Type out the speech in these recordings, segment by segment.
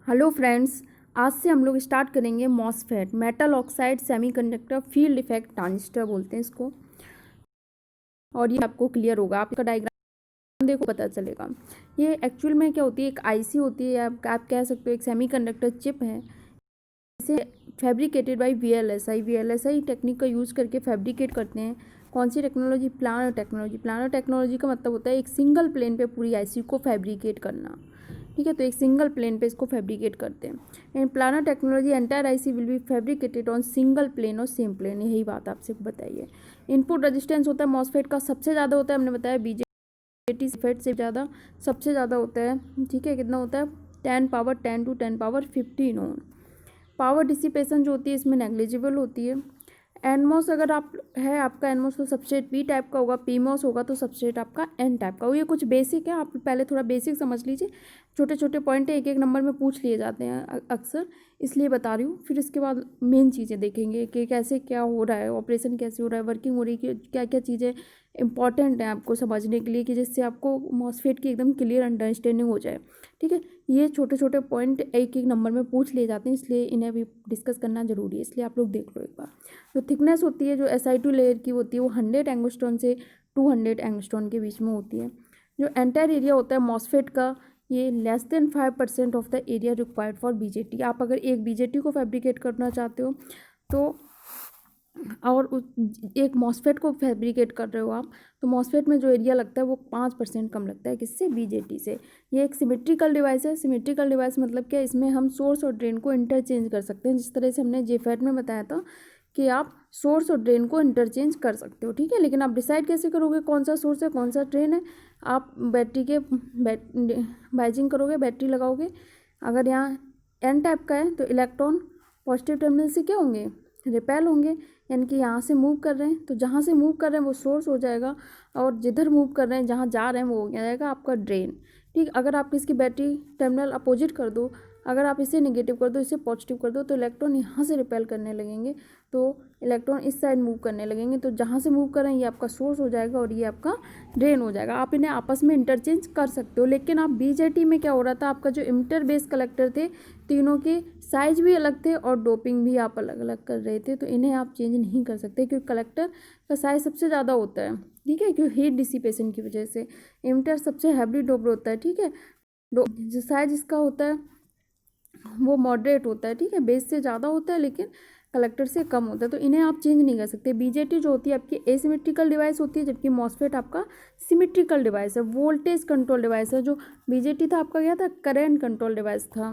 Hello friends, आज से हम लोग स्टार्ट करेंगे MOSFET, metal oxide semiconductor field effect transistor बोलते हैं इसको। और ये आपको क्लियर होगा, आपका डायग्राम देखो पता चलेगा। ये एक्चुअल में क्या होती है, एक आईसी होती है, आप कह सकते हो एक सेमीकंडक्टर चिप है। इसे फैब्रिकेटेड बाय वीएलएसआई टेक्निक का यूज़ करके फैब्रिकेट करते हैं। कौन सी technology? Planar technology. Planar technology का मतलब होता है एक सिंगल प्लेन पे पूरी आईसी को फैब्रिकेट करना। ठीक है, तो एक सिंगल प्लेन पे इसको फैब्रिकेट करते हैं। In planar technology entire IC will be fabricated on single plane और सेम प्लेन। यही बात आपसे बताइए। इनपुट रेजिस्टेंस होता है मॉसफेट का सबसे ज़्यादा होता है, हमने बताया बीजेटी फेट से ज़्यादा सबसे ज़्यादा होता है। ठीक है, कितना होता है? 10 to 10 15 ओम। पावर डिसिपेशन जो होती है इसमें नेग्लिजिबल होती है। एनमॉस अगर आप है आपका एनमॉस तो सबस्ट्रेट पी टाइप का होगा, पीमॉस होगा तो सबस्ट्रेट आपका एन टाइप का होगा। ये कुछ बेसिक है, आप पहले थोड़ा बेसिक समझ लीजिए। छोटे छोटे पॉइंट एक एक नंबर में पूछ लिए जाते हैं अक्सर, इसलिए बता रही हूँ। फिर इसके बाद मेन चीज़ें देखेंगे कि कैसे क्या हो रहा है, ऑपरेशन कैसे हो रहा है, वर्किंग हो रही है, क्या क्या चीज़ें इंपॉर्टेंट हैं आपको समझने के लिए, कि जिससे आपको मॉसफेट की एकदम क्लियर अंडरस्टैंडिंग हो जाए। ठीक है, ये छोटे छोटे पॉइंट एक एक नंबर में पूछ लिए जाते हैं, इसलिए इन्हें भी डिस्कस करना जरूरी है, इसलिए आप लोग देख लो एक बार। जो थिकनेस होती है जो SiO2 लेयर की होती है वो 100 एंगस्ट्रॉन से 200 एंगस्ट्रॉन के बीच में होती है। जो एंटायर एरिया होता है मॉसफेट का, ये less than 5% of the area required for BJT. आप अगर एक बीजेटी को फैब्रिकेट करना चाहते हो तो, और एक मॉसफेट को फैब्रिकेट कर रहे हो आप, तो मॉसफेट में जो एरिया लगता है वो 5% कम लगता है। किससे? बीजेटी से। ये एक सिमेट्रिकल डिवाइस है। सिमेट्रिकल डिवाइस मतलब क्या? इसमें हम सोर्स और ड्रेन को इंटरचेंज कर सकते हैं, जिस तरह से हमने जेफेट में बताया था कि आप सोर्स और ड्रेन को इंटरचेंज कर सकते हो। ठीक है, लेकिन आप डिसाइड कैसे करोगे कौन सा सोर्स है कौन सा ड्रेन है? आप बैटरी के बाइजिंग करोगे, बैटरी लगाओगे। अगर यहाँ एन टाइप का है तो इलेक्ट्रॉन पॉजिटिव टर्मिनल से क्या होंगे? रिपेल होंगे, यानी कि यहाँ से मूव कर रहे हैं, तो जहाँ से मूव कर रहे हैं वो सोर्स हो जाएगा, और जिधर मूव कर रहे हैं जहाँ जा रहे हैं वो हो जाएगा आपका ड्रेन। ठीक, अगर आप इसकी बैटरी टर्मिनल अपोजिट कर दो, अगर आप इसे नेगेटिव कर दो इसे पॉजिटिव कर दो, तो इलेक्ट्रॉन यहाँ से रिपेल करने लगेंगे, तो इलेक्ट्रॉन इस साइड मूव करने लगेंगे, तो जहाँ से मूव कर रहे हैं ये आपका सोर्स हो जाएगा और ये आपका ड्रेन हो जाएगा। आप इन्हें आपस में इंटरचेंज कर सकते हो। लेकिन आप बीजेटी में क्या हो रहा था, आपका जो इमिटर बेस कलेक्टर थे तीनों के साइज भी अलग थे और डोपिंग भी आप अलग अलग कर रहे थे, तो इन्हें आप चेंज नहीं कर सकते क्योंकि कलेक्टर का साइज सबसे ज़्यादा होता है। ठीक है, क्योंकि हीट डिसिपेशन की वजह से इमिटर सबसे हैवी डोप्ड होता है। ठीक है, जो साइज इसका होता है वो मॉडरेट होता है। ठीक है, बेस से ज़्यादा होता है लेकिन कलेक्टर से कम होता है, तो इन्हें आप चेंज नहीं कर सकते। बीजेटी जो होती है आपकी एसिमेट्रिकल डिवाइस होती है, जबकि मॉसफेट आपका सिमेट्रिकल डिवाइस है, वोल्टेज कंट्रोल डिवाइस है। जो बीजेटी था आपका क्या था? करंट कंट्रोल डिवाइस था,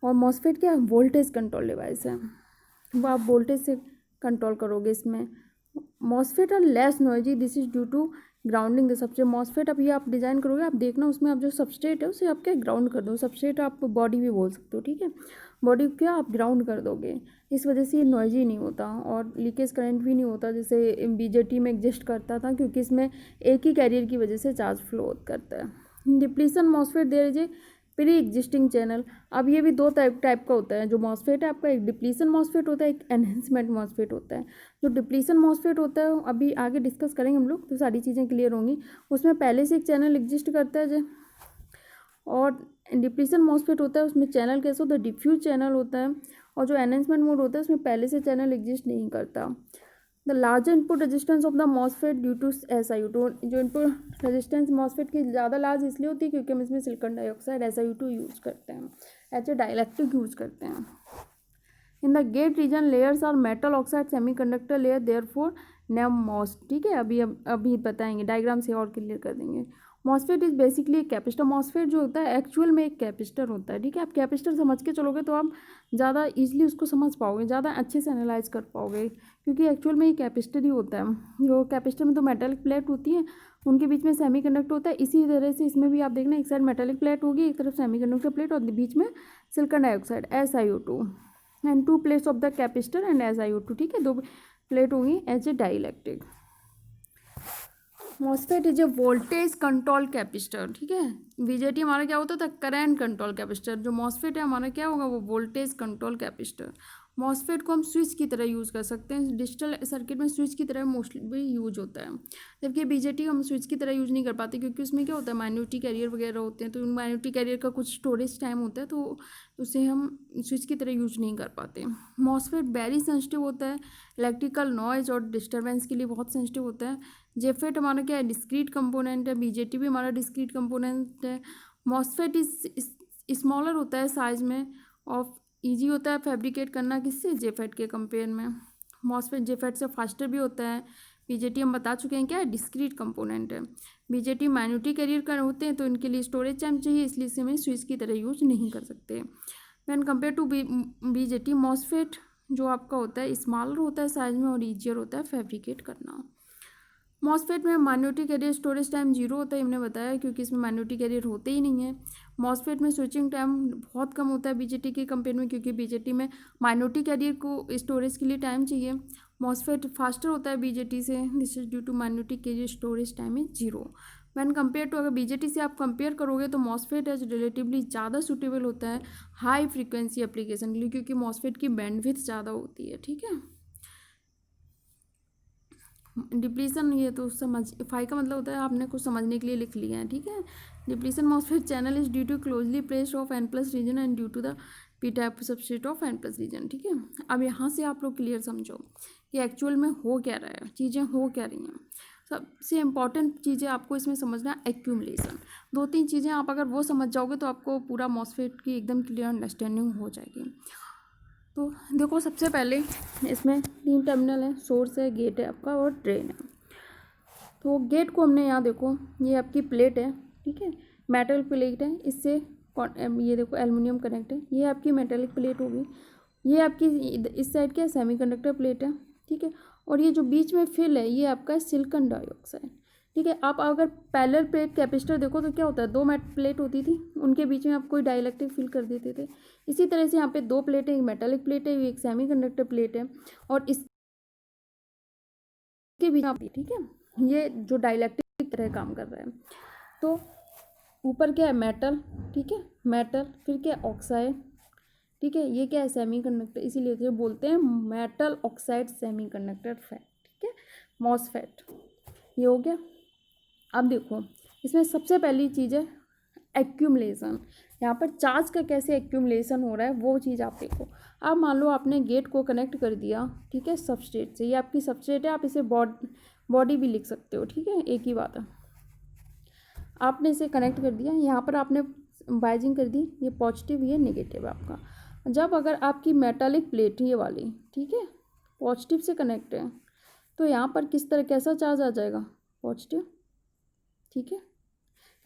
और मॉसफेट क्या? वोल्टेज कंट्रोल डिवाइस है, वो आप वोल्टेज से कंट्रोल करोगे इसमें। MOSFET are less noisy, this is due to grounding the substrate. MOSFET अब ये आप डिज़ाइन करोगे, आप देखना उसमें आप जो सबस्ट्रेट है उसे आप क्या ग्राउंड कर दो। सबस्ट्रेट आप बॉडी भी बोल सकते हो। ठीक है, बॉडी क्या आप ग्राउंड कर दोगे, इस वजह से ये नॉइजी नहीं होता और लीकेज करंट भी नहीं होता जैसे बीजेटी में एग्जिस्ट करता था, क्योंकि इसमें एक ही कैरियर की वजह से चार्ज फ्लो करता है। Depletion MOSFET there is a pre existing channel. अब ये भी दो टाइप का होता है जो मॉसफेट है आपका, एक डिप्लीशन मॉसफेट होता है, एक एनहेंसमेंट मॉसफेट होता है। जो डिप्लीशन मॉसफेट होता है अभी आगे डिस्कस करेंगे हम लोग, तो सारी चीज़ें क्लियर होंगी। उसमें पहले से एक चैनल एग्जिस्ट करता है और डिप्लीशन मॉसफेट होता है उसमें चैनल कैसे होता है? डिफ्यूज चैनल होता है। और जो एनहेंसमेंट मोड होता है उसमें पहले से चैनल एग्जिस्ट नहीं करता। The larger input resistance of the MOSFET due to SiO2। जो इनपुट रेजिस्टेंस मॉसफेट की ज़्यादा लार्ज इसलिए होती है क्योंकि हम इसमें सिलिकॉन डाइऑक्साइड SiO2 यूज़ करते हैं, एज ए डाइलेक्ट्रिक यूज़ करते हैं। In the gate region layers are metal oxide semiconductor layer, therefore name MOS. ठीक है, अभी बताएंगे, डायग्राम से और क्लियर कर देंगे। मॉसफेट इज बेसिकली एक कैपेसिटर। मॉसफेट जो होता है एक्चुअल में एक कैपेसिटर होता है। ठीक है, आप कैपेसिटर समझ के चलोगे तो आप ज़्यादा इजीली उसको समझ पाओगे, ज़्यादा अच्छे से एनालाइज कर पाओगे, क्योंकि एक्चुअल में ये कैपेसिटर ही होता है। जो कैपेसिटर में तो मेटेलिक प्लेट होती है, उनके बीच में सेमीकंडक्टर होता है। इसी तरह से इसमें भी आप देखना, एक साइड मेटेलिक प्लेट होगी, एक तरफ सेमीकंडक्टर प्लेट और बीच में silicon dioxide SiO2 and two plates of the capacitor and SiO2। ठीक है, दो प्लेट होंगी as a dielectric. MOSFET is a voltage control capacitor. ठीक है, बीजेटी हमारा क्या होता था? Current control capacitor. जो मॉसफेट है हमारा क्या होगा? वो वोल्टेज कंट्रोल कैपेसिटर। मॉसफेट को हम स्विच की तरह यूज़ कर सकते हैं, डिजिटल सर्किट में स्विच की तरह मोस्टली यूज होता है, जबकि बीजेटी हम स्विच की तरह यूज़ नहीं कर पाते, क्योंकि उसमें क्या होता है माइनॉरिटी कैरियर वगैरह होते हैं, तो उन माइनॉरिटी कैरियर का कुछ स्टोरेज टाइम होता है, तो उसे हम स्विच की तरह यूज नहीं कर पाते। मॉसफेट वेरी सेंसिटिव होता है, इलेक्ट्रिकल नॉइज और डिस्टर्बेंस के लिए बहुत सेंसिटिव होता है। जेफेट हमारा क्या है, डिस्क्रीट कंपोनेंट है, बीजेटी भी हमारा डिस्क्रीट कंपोनेंट है। मॉसफेट इज स्मॉलर होता है साइज में, और ईजी होता है फैब्रिकेट करना किससे, जेफेट के कंपेयर में। मॉसफेट जेफेट से फास्टर भी होता है। बीजेटी हम बता चुके हैं क्या है, डिस्क्रीट कंपोनेंट है। बीजेटी माइनॉरिटी कैरियर का होते हैं, तो इनके लिए स्टोरेज टाइम चाहिए, इसलिए इसे हम स्विच की तरह यूज नहीं कर सकते। When compare to BJT, MOSFET जो आपका होता है स्मॉलर होता है साइज में और ईजियर होता है फैब्रिकेट करना। मॉसफेट में माइनॉरिटी कैरियर स्टोरेज टाइम 0 होता है, हमने बताया, क्योंकि इसमें माइनॉरिटी कैरियर होते ही नहीं है। मॉसफेट में स्विचिंग टाइम बहुत कम होता है बीजेटी के कंपेयर में, क्योंकि बीजेटी में माइनॉरिटी कैरियर को स्टोरेज के लिए टाइम चाहिए। मॉसफेट फास्टर होता है बीजेटी से, this is due to minority carrier storage time is 0। When compare to, अगर बीजेटी से आप कंपेयर करोगे तो मॉसफेट एज रिलेटिवली ज़्यादा सूटेबल होता है हाई फ्रीक्वेंसी एप्लीकेशन के लिए, क्योंकि मॉसफेट की बैंडविड्थ ज़्यादा होती है। ठीक है, डिप्लीशन, ये तो समझ, फाई का मतलब होता है आपने कुछ समझने के लिए लिख लिया है। ठीक है, depletion MOSFET channel is due to closely placed of N plus region and due to the P type substrate of N plus region. ठीक है, अब यहाँ से आप लोग क्लियर समझो कि एक्चुअल में हो क्या रहा है, चीज़ें हो क्या रही हैं। सबसे इंपॉर्टेंट चीज़ें आपको इसमें समझना है एक्यूमुलेशन। 2-3 चीज़ें आप अगर वो समझ जाओगे तो आपको पूरा मॉसफेट की एकदम क्लियर अंडरस्टैंडिंग हो जाएगी। तो देखो, सबसे पहले इसमें 3 टर्मिनल है, सोर्स है, गेट है आपका, और ड्रेन है। तो गेट को हमने यहाँ देखो, ये आपकी प्लेट है। ठीक है, मेटल प्लेट है, इससे ये देखो एल्युमिनियम कनेक्ट है, ये आपकी मेटेलिक प्लेट होगी। ये आपकी इस साइड क्या सेमीकंडक्टर प्लेट है। ठीक है, और ये जो बीच में फिल है ये आपका सिलिकॉन डाइऑक्साइड। ठीक है, आप अगर पैरेलल प्लेट कैपेसिटर देखो तो क्या होता है, 2 मेट प्लेट होती थी, उनके बीच में आप कोई डाइलेक्ट्रिक फिल कर देते थे। इसी तरह से यहाँ पे 2 प्लेट है, एक मेटेलिक प्लेट है, एक सेमीकंडक्टर प्लेट है, और इसके बीच में, ठीक है, ये जो डाइलेक्ट्रिक की तरह काम कर रहा है। तो ऊपर क्या है, मेटल। ठीक है, मेटल, फिर क्या है, ऑक्साइड। ठीक है, ये क्या है, सेमीकंडक्टर, इसीलिए तो बोलते हैं मेटल ऑक्साइड सेमीकंडक्टर फैट। ठीक है, मॉसफेट, ये हो गया। अब देखो, इसमें सबसे पहली चीज़ है एक्यूमुलेशन। यहाँ पर चार्ज का कैसे एक्यूमुलेशन हो रहा है वो चीज़ आप देखो। अब मान लो आपने गेट को कनेक्ट कर दिया, ठीक है, सबस्ट्रेट से, ये आपकी सबस्ट्रेट है, आप इसे बॉडी भी लिख सकते हो। ठीक है, एक ही बात है। आपने इसे कनेक्ट कर दिया, यहाँ पर आपने बाइजिंग कर दी, ये पॉजिटिव ये नेगेटिव है आपका। जब अगर आपकी मेटालिक प्लेट ये वाली, ठीक है, पॉजिटिव से कनेक्ट है, तो यहाँ पर किस तरह कैसा चार्ज आ जाएगा, पॉजिटिव। ठीक है,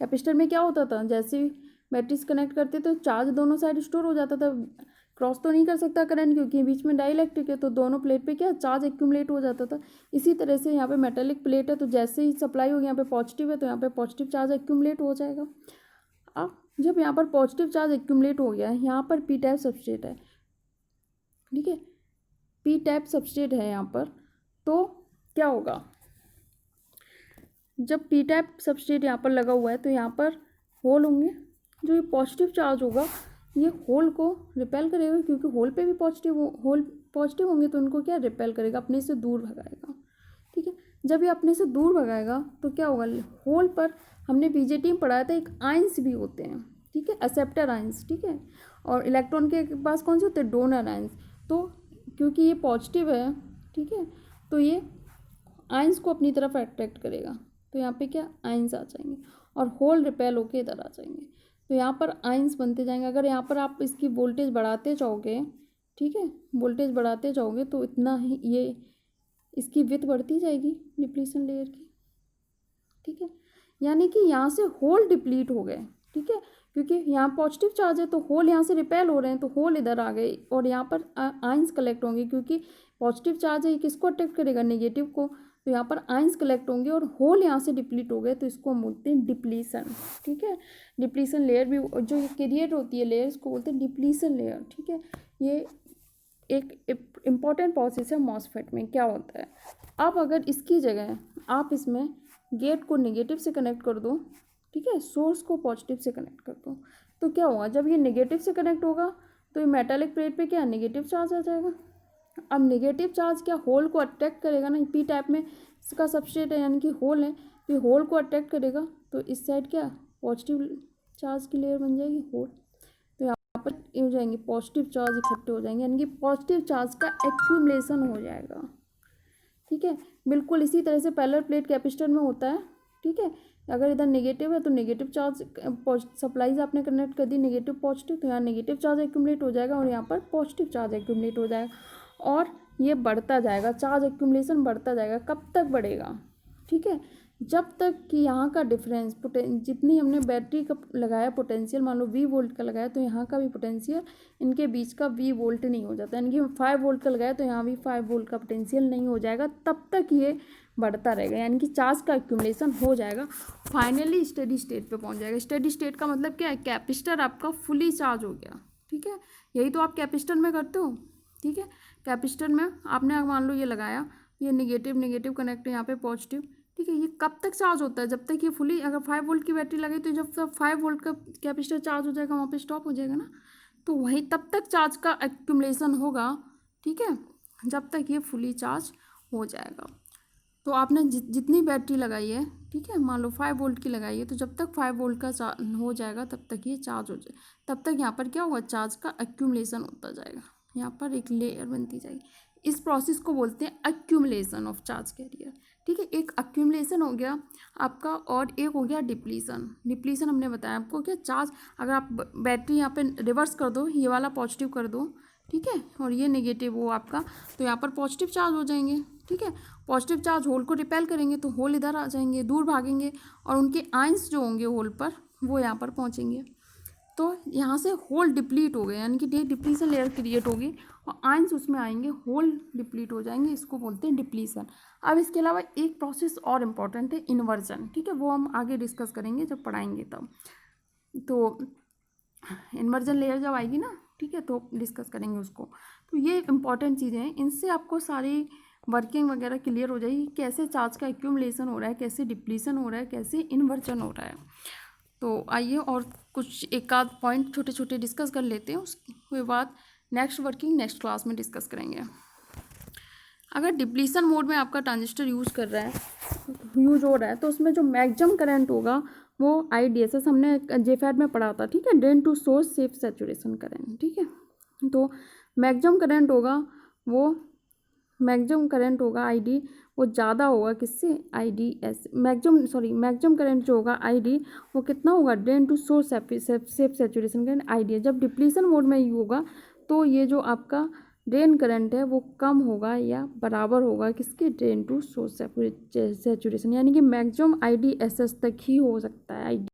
कैपेसिटर में क्या होता था, जैसे ही बैटरीज कनेक्ट करते तो चार्ज दोनों साइड स्टोर हो जाता था, क्रॉस तो नहीं कर सकता करंट, क्योंकि बीच में डाइलेक्ट्रिक है, तो दोनों प्लेट पे क्या चार्ज एक्यूमुलेट हो जाता था। इसी तरह से यहाँ पे मेटेलिक प्लेट है, तो जैसे ही सप्लाई होगी, यहाँ पे पॉजिटिव है तो यहाँ पे पॉजिटिव चार्ज एक्यूमुलेट हो जाएगा। अब जब यहाँ पर पॉजिटिव चार्ज एक्यूमुलेट हो गया है, यहाँ पर पी टाइप सबस्ट्रेट है। ठीक है, पी टाइप सबस्ट्रेट है यहाँ पर, तो क्या होगा, जब पी टाइप सबस्ट्रेट यहाँ पर लगा हुआ है तो यहाँ पर होल होंगे, जो ये पॉजिटिव चार्ज होगा ये होल को रिपेल करेगा, क्योंकि होल पे भी होल पॉजिटिव होंगे, तो उनको क्या रिपेल करेगा, अपने से दूर भगाएगा। ठीक है, जब ये अपने से दूर भगाएगा तो क्या होगा, होल पर हमने बीजेटी में पढ़ाया था एक आयंस भी होते हैं। ठीक है, एक्सेप्टर आयंस। ठीक है, और इलेक्ट्रॉन के पास कौन से होते हैं, डोनर आयंस। तो क्योंकि ये पॉजिटिव है, ठीक है, तो ये आयंस को अपनी तरफ अट्रैक्ट करेगा, तो यहाँ पे क्या आयंस आ जाएंगे, और होल रिपेल होके इधर आ जाएंगे, तो यहाँ पर आयंस बनते जाएंगे। अगर यहाँ पर आप इसकी वोल्टेज बढ़ाते जाओगे, ठीक है, वोल्टेज बढ़ाते जाओगे तो इतना ही ये इसकी विड्थ बढ़ती जाएगी डिप्लीशन लेयर की। ठीक है, यानी कि यहाँ से होल डिप्लीट हो गए। ठीक है, क्योंकि यहाँ पॉजिटिव चार्ज है तो होल यहाँ से रिपेल हो रहे हैं, तो होल इधर आ गए, और यहाँ पर आयंस कलेक्ट होंगे, क्योंकि पॉजिटिव चार्ज है, किसको अट्रैक्ट करेगा, नेगेटिव को, तो यहाँ पर आयंस कलेक्ट होंगे और होल यहाँ से डिप्लीट हो गए, तो इसको हम बोलते हैं डिप्लीशन। ठीक है, डिप्लीशन लेयर भी जो क्रिएट होती है लेयर, इसको बोलते हैं डिप्लीशन लेयर। ठीक है, ये एक इम्पॉर्टेंट प्रोसेस है मॉसफेट में। क्या होता है, अब अगर इसकी जगह आप इसमें गेट को नेगेटिव से कनेक्ट कर दो, ठीक है, सोर्स को पॉजिटिव से कनेक्ट कर दो, तो क्या होगा, जब ये नेगेटिव से कनेक्ट होगा तो ये मेटालिक प्लेट पे क्या नेगेटिव चार्ज आ जाएगा। अब नेगेटिव चार्ज क्या होल को अट्रैक्ट करेगा ना, पी टाइप में इसका सबस्ट्रेट है यानी कि होल है, तो होल को अट्रैक्ट करेगा, तो इस साइड क्या पॉजिटिव चार्ज की लेयर बन जाएगी होल, तो यहाँ पर ये हो जाएंगे पॉजिटिव चार्ज इकट्ठे हो जाएंगे, यानी कि पॉजिटिव चार्ज का एक्यूमुलेशन हो जाएगा। ठीक है, बिल्कुल इसी तरह से पैरेलल प्लेट कैपेसिटर में होता है। ठीक है, अगर इधर नेगेटिव है तो नेगेटिव चार्ज सप्लाईज आपने कनेक्ट कर दी नेगेटिव पॉजिटिव, तो यहाँ नेगेटिव चार्ज एक्यूमुलेट हो जाएगा और यहाँ पर पॉजिटिव चार्ज एक्यूमुलेट हो जाएगा, और ये बढ़ता जाएगा, चार्ज एक्यूमुलेशन बढ़ता जाएगा। कब तक बढ़ेगा, ठीक है, जब तक कि यहाँ का डिफरेंस जितनी हमने बैटरी का लगाया पोटेंशियल, मान लो 20 वोल्ट का लगाया, तो यहाँ का भी पोटेंशियल इनके बीच का 20 वोल्ट नहीं हो जाता, यानी कि 5 वोल्ट का लगाया तो यहाँ भी 5 वोल्ट का पोटेंशियल नहीं हो जाएगा, तब तक ये बढ़ता रहेगा, यानी कि चार्ज का एक्यूमुलेशन हो जाएगा, फाइनली स्टेडी स्टेट पे पहुँच जाएगा। स्टेडी स्टेट का मतलब क्या है, कैपेसिटर आपका फुली चार्ज हो गया। ठीक है, यही तो आप कैपेसिटर में करते हो। ठीक है, कैपेसिटर में आपने मान लो ये लगाया, ये नेगेटिव नेगेटिव कनेक्ट है, यहाँ पे पॉजिटिव। ठीक है, ये कब तक चार्ज होता है, जब तक ये फुली, अगर 5 वोल्ट की बैटरी लगे तो जब तक 5 वोल्ट का कैपेसिटर चार्ज हो जाएगा वहाँ पे स्टॉप हो जाएगा ना, तो वहीं तब तक चार्ज का एक्यूमुलेशन होगा। ठीक है, जब तक ये फुली चार्ज हो जाएगा। तो आपने जितनी बैटरी लगाई है, ठीक है, मान लो 5 वोल्ट की लगाई है, तो जब तक 5 वोल्ट का हो जाएगा तब तक ये चार्ज हो जाए, तब तक यहाँ पर क्या होगा, चार्ज का एक्यूमुलेशन होता जाएगा, यहाँ पर एक लेयर बनती जाएगी। इस प्रोसेस को बोलते हैं एक्यूमुलेशन ऑफ चार्ज कैरियर। ठीक है, एक एक्यूमुलेशन हो गया आपका, और एक हो गया डिप्लीशन। डिप्लीशन हमने बताया आपको, क्या चार्ज, अगर आप बैटरी यहाँ पे रिवर्स कर दो, ये वाला पॉजिटिव कर दो, ठीक है, और ये नेगेटिव हो आपका, तो यहाँ पर पॉजिटिव चार्ज हो जाएंगे। ठीक है, पॉजिटिव चार्ज होल को रिपेल करेंगे तो होल इधर आ जाएंगे, दूर भागेंगे, और उनके आयंस जो होंगे होल पर वो यहाँ पर पहुँचेंगे, तो यहाँ से होल डिप्लीट हो गए, यानी कि डिप्लीशन लेयर क्रिएट होगी और आयंस उसमें आएंगे, होल डिप्लीट हो जाएंगे, इसको बोलते हैं डिप्लीशन। अब इसके अलावा एक प्रोसेस और इम्पॉर्टेंट है, इन्वर्जन। ठीक है, वो हम आगे डिस्कस करेंगे जब पढ़ाएंगे तब, तो इन्वर्जन लेयर जब आएगी ना, ठीक है, तो डिस्कस करेंगे उसको। तो ये इंपॉर्टेंट चीज़ें हैं, इनसे आपको सारी वर्किंग वगैरह क्लियर हो जाएगी, कैसे चार्ज का एक्यूमुलेशन हो रहा है, कैसे डिप्लीशन हो रहा है, कैसे इन्वर्जन हो रहा है। तो आइए और कुछ एक आध पॉइंट छोटे छोटे डिस्कस कर लेते हैं, उसके बाद नेक्स्ट वर्किंग नेक्स्ट क्लास में डिस्कस करेंगे। अगर डिप्लीशन मोड में आपका ट्रांजिस्टर यूज़ हो रहा है तो उसमें जो मैक्सिमम करंट होगा वो IDSS हमने जेफेड में पढ़ा था। ठीक है, drain to source safe saturation current. ठीक है, तो मैक्सिमम करंट होगा ID, वो ज़्यादा होगा किससे, IDS, मैक्सिमम करंट जो होगा ID वो कितना होगा, drain to source safe saturation current IDS। जब डिप्लीशन मोड में होगा तो ये जो आपका ड्रेन करंट है वो कम होगा या बराबर होगा किसके, ड्रेन टू सोर्स सैचुरेशन, यानी कि मैक्सिमम IDSS तक ही हो सकता है ID।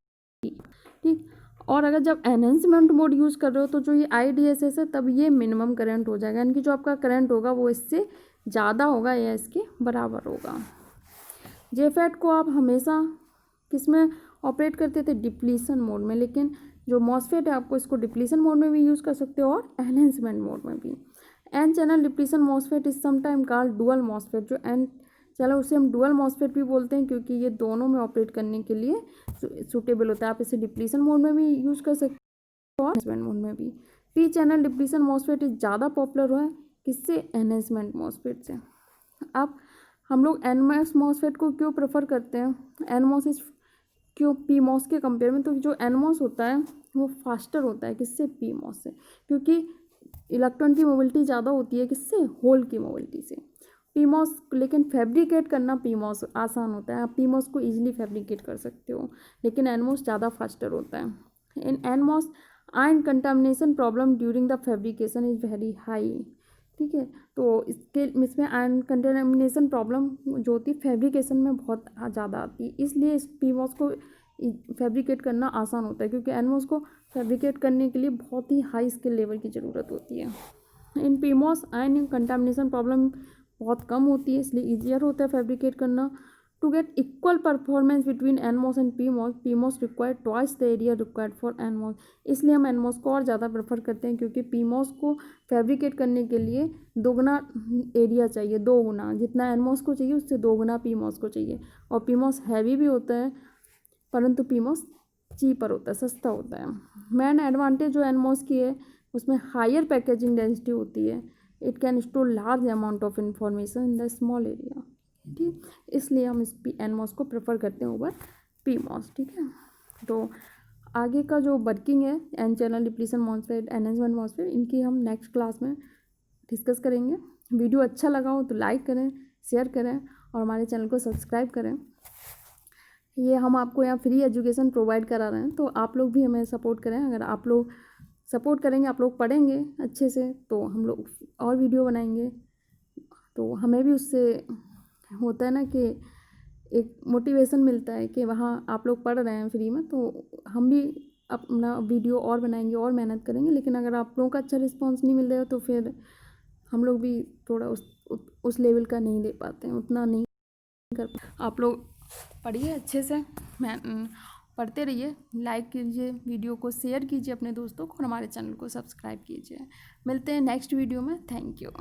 ठीक, और अगर जब एनहेंसमेंट मोड यूज़ कर रहे हो तो जो ये IDSS है तब ये मिनिमम करंट हो जाएगा, यानी कि जो आपका करंट होगा वो इससे ज़्यादा होगा या इसके बराबर होगा। जेफेट को आप हमेशा किस में ऑपरेट करते थे, डिप्लीशन मोड में, लेकिन जो मॉसफेट है आपको इसको डिप्लीशन मोड में भी यूज़ कर सकते हो और एनहेंसमेंट मोड में भी। N channel depletion MOSFET is sometime called dual MOSFET. जो एन चैनल उसे हम डुअल मॉसफेट भी बोलते हैं, क्योंकि ये दोनों में ऑपरेट करने के लिए सूटेबल होता है। आप इसे डिप्लीशन मोड में भी यूज़ कर सकते हो और एनहेंसमेंट मोड में भी। P channel depletion MOSFET is ज़्यादा पॉपुलर हुआ है किससे, एनहेंसमेंट मॉसफेट से। अब हम लोग एनमॉस मॉसफेट को क्यों प्रेफर करते हैं, एनमॉस इज क्यों पीमॉस के कंपेयर में, तो जो एनमॉस होता है वो फास्टर होता है किससे, पीमॉस से, क्योंकि इलेक्ट्रॉन की मोबिलिटी ज़्यादा होती है किससे, होल की मोबिलिटी से। पीमॉस लेकिन फैब्रिकेट करना पीमॉस आसान होता है, आप पीमॉस को ईजिली फैब्रिकेट कर सकते हो, लेकिन एनमॉस ज़्यादा फास्टर होता है। In NMOS ion contamination problem during the fabrication is very high. ठीक है, तो इसमें आयन कंटामिनेशन प्रॉब्लम जो होती है फैब्रिकेशन में बहुत ज़्यादा आती है, इसलिए इस पीमॉस को फैब्रिकेट करना आसान होता है, क्योंकि एनमॉस को फैब्रिकेट करने के लिए बहुत ही हाई स्किल लेवल की ज़रूरत होती है। इन पीमॉस आयन कंटामिनेशन प्रॉब्लम बहुत कम होती है, इसलिए ईजियर होता है फैब्रिकेट करना। To get equal performance between NMOS and PMOS required twice the area required for NMOS. इसलिए हम एनमॉस को और ज़्यादा प्रेफर करते हैं, क्योंकि पीमॉस को फैब्रिकेट करने के लिए दोगुना एरिया चाहिए, 2 गुना जितना एनमॉस को चाहिए उससे 2 गुना पीमॉस को चाहिए। और पीमॉस हैवी भी होता है, परंतु पीमॉस चीपर होता है, सस्ता होता है। मेन एडवांटेज जो एनमॉस की है उसमें हायर पैकेजिंग डेंसिटी होती है, it can store large amount of information in the small area, ठीक। इसलिए हम इस NMOS को प्रेफर करते हैं ओवर PMOS, ठीक है। तो आगे का जो वर्किंग है N channel depletion MOSFET, enhancement MOSFET, इनकी हम नेक्स्ट क्लास में डिस्कस करेंगे। वीडियो अच्छा लगा हो तो लाइक करें, शेयर करें और हमारे चैनल को सब्सक्राइब करें। ये हम आपको यहाँ फ्री एजुकेशन प्रोवाइड करा रहे हैं, तो आप लोग भी हमें सपोर्ट करें। अगर आप लोग सपोर्ट करेंगे, आप लोग पढ़ेंगे अच्छे से, तो हम लोग और वीडियो बनाएंगे, तो हमें भी उससे होता है ना कि एक मोटिवेशन मिलता है कि वहाँ आप लोग पढ़ रहे हैं फ्री में, तो हम भी अपना वीडियो और बनाएंगे और मेहनत करेंगे। लेकिन अगर आप लोगों का अच्छा रिस्पॉन्स नहीं मिल रहा तो फिर हम लोग भी थोड़ा उस लेवल का नहीं दे पाते हैं, उतना नहीं कर। आप लोग पढ़िए अच्छे से, पढ़ते रहिए, लाइक कीजिए, वीडियो को शेयर कीजिए अपने दोस्तों को और हमारे चैनल को सब्सक्राइब कीजिए। मिलते हैं नेक्स्ट वीडियो में। Thank you.